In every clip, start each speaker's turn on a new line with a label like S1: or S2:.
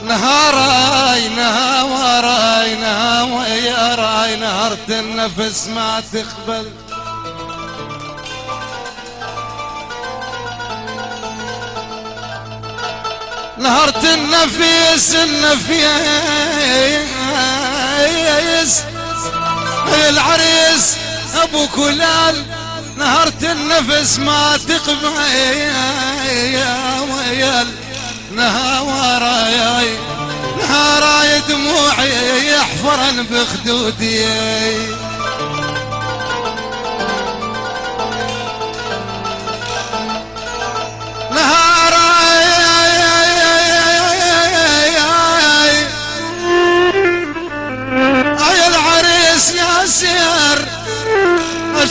S1: نهاراي نهاراي نهاراي نهرت النفس ما تقبل نهرت النفس العريس ابو كلال نهرت النفس ما تقبل يا ويل نهاراي نهاراي دموعي يحفرن بخدودي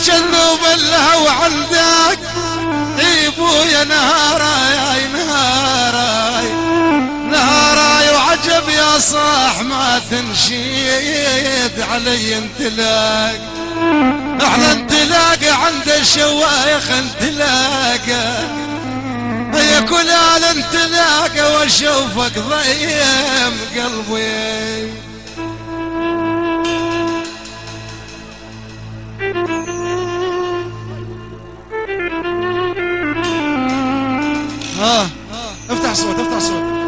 S1: الشذوب الهو عندك يبويا نهاراي نهاراي نهاراي وعجب يا صاح ما تنشيد علي انتلاق احنا انتلاق عند الشوايخ انتلاق يا كلال انتلاق واشوفك ضيم قلبي افتح صوت افتح صوت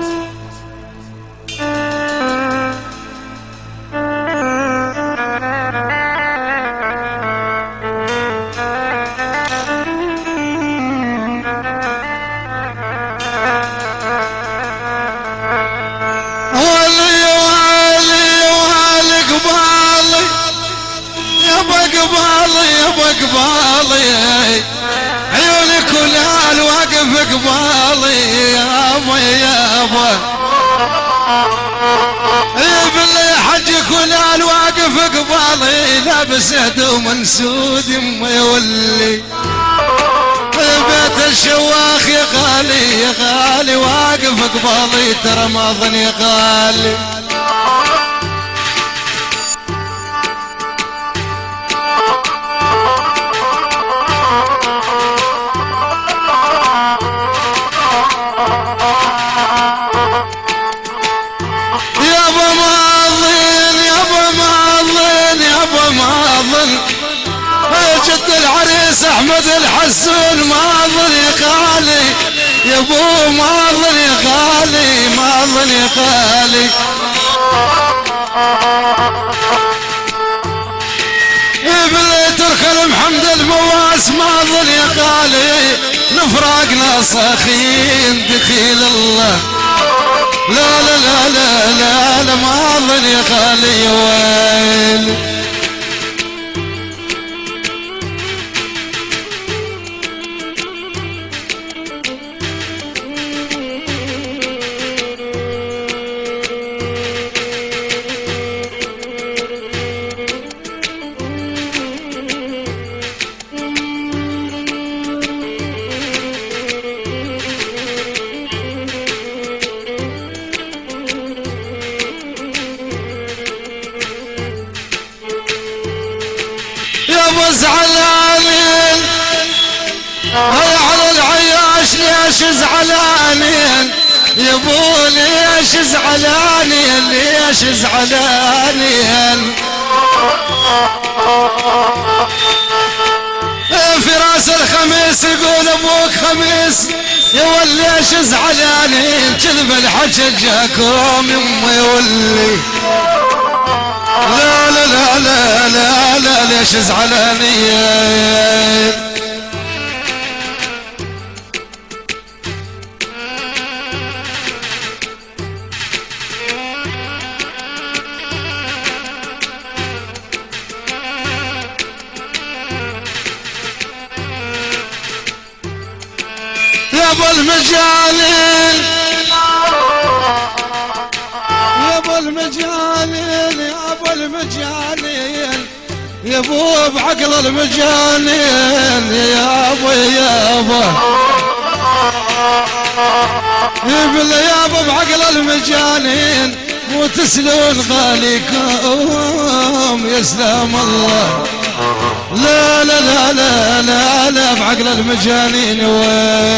S1: قبالي عيوني كلها الواقف قبالي يابا يابا بالله حجي كلها الواقف قبالي لابس هدوم سود ما يولي بيت الشواخ يا غالي يا غالي واقف قبالي ترى ما ظني غالي جد العريس احمد الحسون ما ظني غالي يا ابو ما ظني غالي ما ظني غالي ابن ترك محمد المواس ما ظني غالي نفراقنا صاخين دخيل الله لا لا لا لا لا, لا ما ظني غالي ويل زعلانين هيا على العياش ليش زعلانين يا ابو ليش زعلانين ليش زعلانين في راس الخميس يقول ابوك خميس يا وليش زعلانين كذب الحجج جاكم يما يولي لا لا لا لا لا لا ليش زعلانين يا ابو المجانين يا ابو المجانين يا ابو المجانين يا ابو بعقل المجانين يا ابو يا ابو يا ابو بعقل المجانين وتسلون غاليكم يا سلام الله لا لا لا لا لا لا بعقل المجانين وين